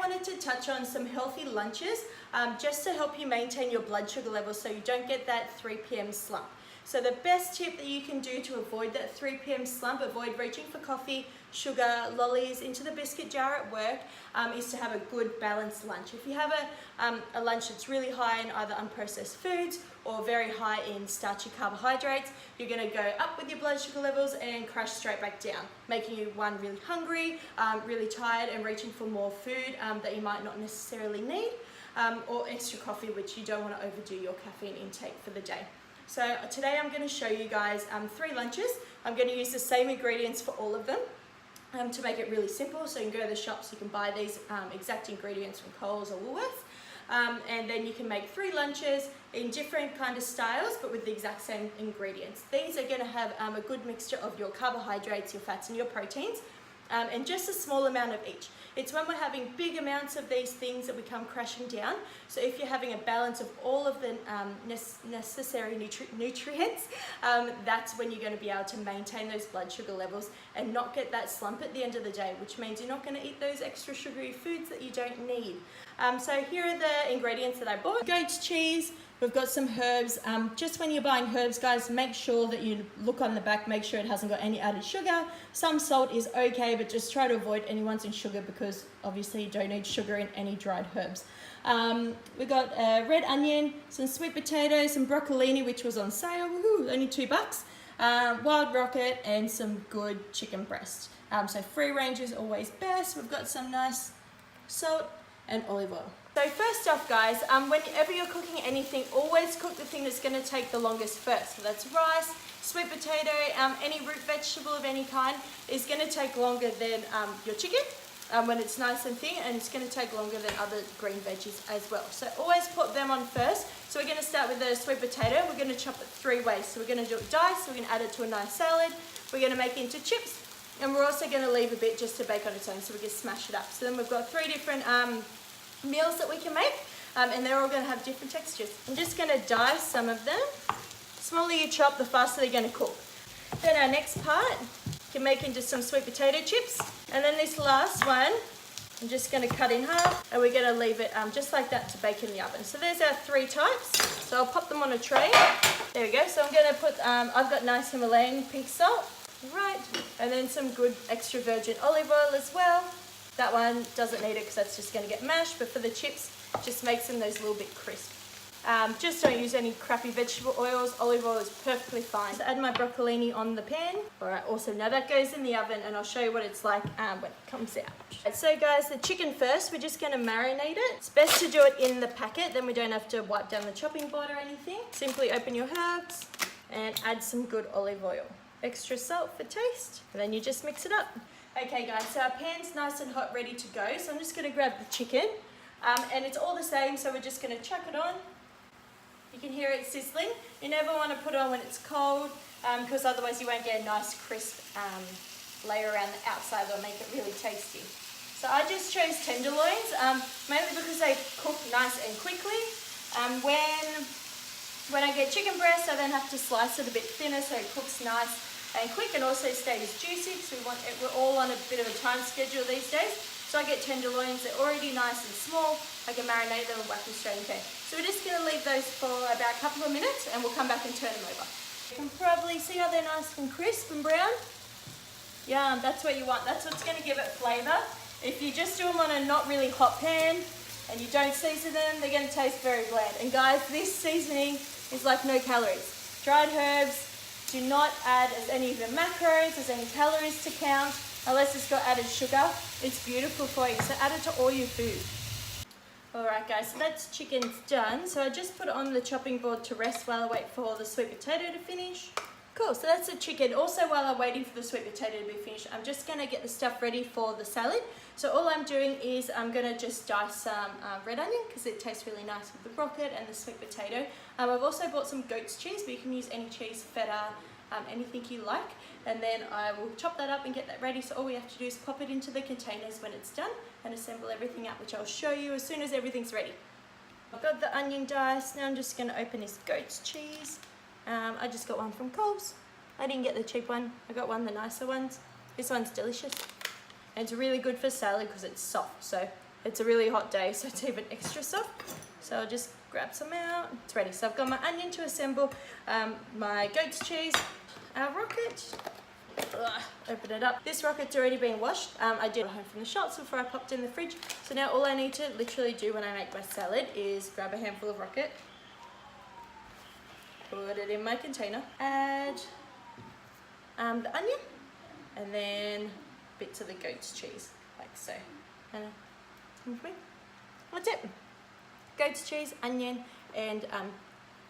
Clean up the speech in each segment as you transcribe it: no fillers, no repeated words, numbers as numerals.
wanted to touch on some healthy lunches just to help you maintain your blood sugar levels so you don't get that 3 p.m. slump. So the best tip that you can do to avoid that 3 p.m. slump, avoid reaching for coffee, sugar, lollies into the biscuit jar at work, is to have a good balanced lunch. If you have a lunch that's really high in either unprocessed foods or very high in starchy carbohydrates, you're going to go up with your blood sugar levels and crash straight back down, making you one, really hungry, really tired and reaching for more food that you might not necessarily need, or extra coffee, which you don't want to overdo your caffeine intake for the day. So today I'm going to show you guys 3 lunches. I'm going to use the same ingredients for all of them to make it really simple. So you can go to the shops, you can buy these exact ingredients from Coles or Woolworths, and then you can make 3 lunches in different kind of styles but with the exact same ingredients. These are going to have a good mixture of your carbohydrates, your fats and your proteins, and just a small amount of each. It's when we're having big amounts of these things that we come crashing down. So if you're having a balance of all of the necessary nutrients, that's when you're going to be able to maintain those blood sugar levels and not get that slump at the end of the day, which means you're not going to eat those extra sugary foods that you don't need. So here are the ingredients that I bought. Goat's cheese. We've got some herbs. Just when you're buying herbs, guys, make sure that you look on the back, make sure it hasn't got any added sugar. Some salt is okay, but just try to avoid any ones in sugar because obviously you don't need sugar in any dried herbs. We've got red onion, some sweet potatoes, some broccolini, which was on sale, woohoo, only $2. Wild rocket, and some good chicken breast. So free range is always best. We've got some nice salt and olive oil. So first off, guys, whenever you're cooking anything, always cook the thing that's going to take the longest first. So that's rice, sweet potato, any root vegetable of any kind is going to take longer than your chicken when it's nice and thin, and it's going to take longer than other green veggies as well. So always put them on first. So we're going to start with the sweet potato. We're going to chop it 3 ways. So we're going to do it diced, we're going to add it to a nice salad, we're going to make it into chips, and we're also going to leave a bit just to bake on its own so we can smash it up. So then we've got 3 different meals that we can make, and they're all going to have different textures. I'm just going to dice some of them. The smaller you chop, the faster they're going to cook. Then our next part, you can make into some sweet potato chips. And then this last one, I'm just going to cut in half, and we're going to leave it just like that to bake in the oven. So there's our 3 types. So I'll pop them on a tray. There we go. So I'm going to put, I've got nice Himalayan pink salt, right, and then some good extra virgin olive oil as well. That one doesn't need it because that's just going to get mashed, but for the chips, just makes them those little bit crisp. Just don't use any crappy vegetable oils. Olive oil is perfectly fine. So add my broccolini on the pan. Alright, awesome. Now that goes in the oven, and I'll show you what it's like when it comes out. So guys, the chicken first, we're just going to marinate it. It's best to do it in the packet, then we don't have to wipe down the chopping board or anything. Simply open your herbs and add some good olive oil. Extra salt for taste, and then you just mix it up. Okay guys, so our pan's nice and hot, ready to go. So I'm just going to grab the chicken, and it's all the same, so we're just going to chuck it on. You can hear it sizzling. You never want to put it on when it's cold, because otherwise you won't get a nice crisp layer around the outside that'll make it really tasty. So I just chose tenderloins, mainly because they cook nice and quickly. When I get chicken breast, I then have to slice it a bit thinner so it cooks nice and quick, and also stays juicy because we're all on a bit of a time schedule these days. So I get tenderloins, they're already nice and small. I can marinate them and whack them straight in the pan. So we're just going to leave those for about a couple of minutes, and we'll come back and turn them over. You can probably see how they're nice and crisp and brown. Yum, that's what you want. That's what's going to give it flavour. If you just do them on a not really hot pan and you don't season them, they're going to taste very bland. And guys, this seasoning is like no calories. Dried herbs, do not add as any of the macros, as any calories to count, unless it's got added sugar. It's beautiful for you, so add it to all your food. Alright guys, so that's chicken's done. So I just put it on the chopping board to rest while I wait for the sweet potato to finish. Cool, so that's the chicken. Also, while I'm waiting for the sweet potato to be finished, I'm just going to get the stuff ready for the salad. So all I'm doing is I'm going to just dice some red onion because it tastes really nice with the rocket and the sweet potato. I've also bought some goat's cheese, but you can use any cheese, feta, anything you like. And then I will chop that up and get that ready. So all we have to do is pop it into the containers when it's done and assemble everything up, which I'll show you as soon as everything's ready. I've got the onion diced. Now I'm just going to open this goat's cheese. I just got one from Coles. I didn't get the cheap one. I got one of the nicer ones. This one's delicious. And it's really good for salad because it's soft, so It's a really hot day, so it's even extra soft. So I'll just grab some out. It's ready. So I've got my onion to assemble, my goat's cheese, our rocket. Open it up. This rocket's already been washed. I did it home from the shops before I popped in the fridge. So now all I need to literally do when I make my salad is grab a handful of rocket, put it in my container, add the onion, and then bits of the goat's cheese, like so. And that's it. Goat's cheese, onion, and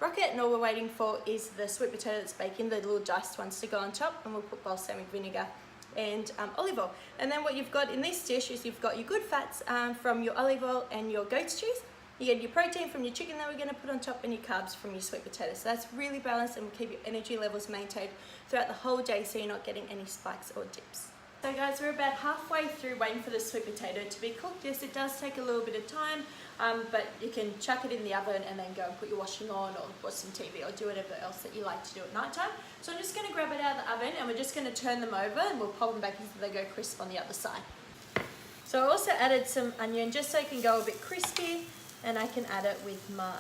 rocket, and all we're waiting for is the sweet potato that's baking, the little diced ones to go on top, and we'll put balsamic vinegar and olive oil. And then what you've got in this dish is you've got your good fats from your olive oil and your goat's cheese. You get your protein from your chicken that we're going to put on top, and your carbs from your sweet potato. So that's really balanced and will keep your energy levels maintained throughout the whole day, so you're not getting any spikes or dips. So guys, we're about halfway through waiting for the sweet potato to be cooked. Yes, it does take a little bit of time, but you can chuck it in the oven and then go and put your washing on, or watch some TV, or do whatever else that you like to do at night time. So I'm just going to grab it out of the oven, and we're just going to turn them over, and we'll pop them back until they go crisp on the other side. So I also added some onion just so it can go a bit crispy, and I can add it with my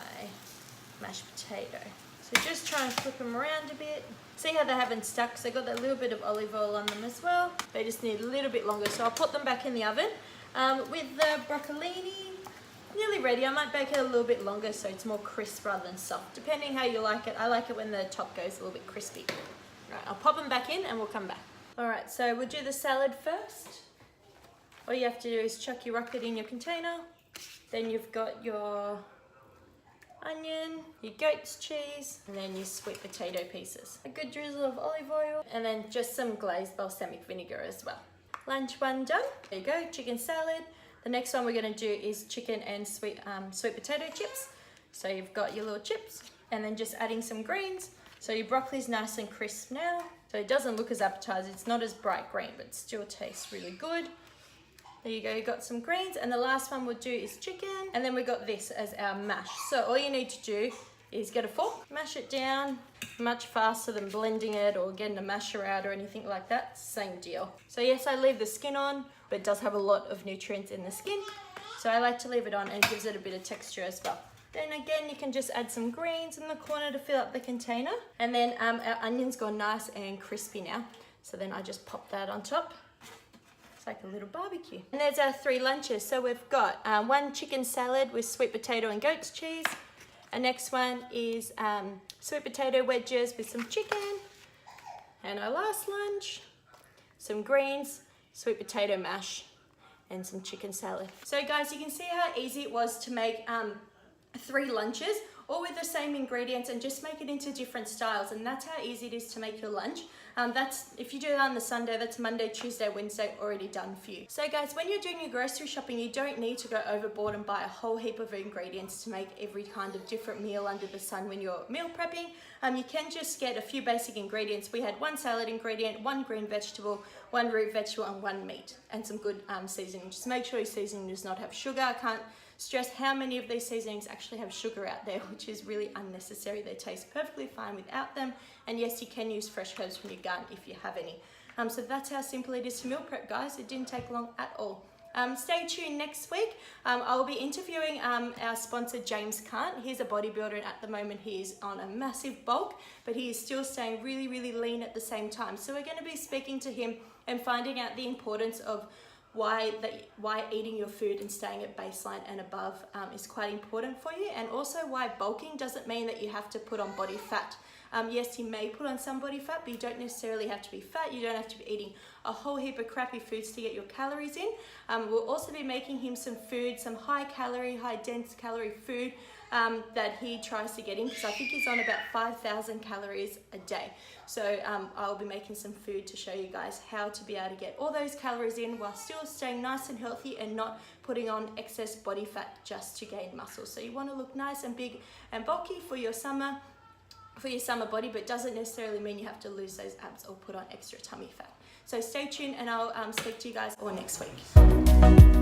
mashed potato. So just try and flip them around a bit. See how they haven't stuck? So I got that little bit of olive oil on them as well. They just need a little bit longer, so I'll put them back in the oven. With the broccolini nearly ready, I might bake it a little bit longer so it's more crisp rather than soft, depending how you like it. I like it when the top goes a little bit crispy. Right, I'll pop them back in and we'll come back. Alright, so we'll do the salad first. All you have to do is chuck your rocket in your container. Then you've got your onion, your goat's cheese, and then your sweet potato pieces. A good drizzle of olive oil, and then just some glazed balsamic vinegar as well. Lunch one done. There you go, chicken salad. The next one we're going to do is chicken and sweet potato chips. So you've got your little chips, and then just adding some greens. So your broccoli's nice and crisp now. So it doesn't look as appetizing. It's not as bright green, but it still tastes really good. There you go, you got some greens, and the last one we'll do is chicken, and then we got this as our mash. So all you need to do is get a fork, mash it down, much faster than blending it or getting a masher out or anything like that, same deal. So yes, I leave the skin on, but it does have a lot of nutrients in the skin, so I like to leave it on, and it gives it a bit of texture as well. Then again, you can just add some greens in the corner to fill up the container, and then our onion's gone nice and crispy now, so then I just pop that on top. It's like a little barbecue. And there's our 3 lunches. So we've got one chicken salad with sweet potato and goat's cheese. Our next one is sweet potato wedges with some chicken. And our last lunch, some greens, sweet potato mash, and some chicken salad. So guys, you can see how easy it was to make 3 lunches, all with the same ingredients, and just make it into different styles. And that's how easy it is to make your lunch. If you do that on the Sunday, that's Monday, Tuesday, Wednesday already done for you. So guys, when you're doing your grocery shopping, you don't need to go overboard and buy a whole heap of ingredients to make every kind of different meal under the sun when you're meal prepping. You can just get a few basic ingredients. We had 1 salad ingredient, 1 green vegetable, 1 root vegetable, and 1 meat, and some good seasoning. Just make sure your seasoning does not have sugar. I can't stress how many of these seasonings actually have sugar out there, which is really unnecessary. They taste perfectly fine without them. And yes, you can use fresh herbs from your garden if you have any. So that's how simple it is to meal prep, guys. It didn't take long at all. Stay tuned next week. I'll be interviewing our sponsor, James Kant. He's a bodybuilder, and at the moment he is on a massive bulk, but he is still staying really, really lean at the same time. So we're going to be speaking to him and finding out the importance of why eating your food and staying at baseline and above is quite important for you, and also why bulking doesn't mean that you have to put on body fat. Yes, you may put on some body fat, but you don't necessarily have to be fat. You don't have to be eating a whole heap of crappy foods to get your calories in. We'll also be making him some food, some high calorie, high dense calorie food that he tries to get in, because I think he's on about 5,000 calories a day. So I'll be making some food to show you guys how to be able to get all those calories in while still staying nice and healthy and not putting on excess body fat just to gain muscle. So you want to look nice and big and bulky for your summer body, but doesn't necessarily mean you have to lose those abs or put on extra tummy fat. So stay tuned, and I'll speak to you guys all next week.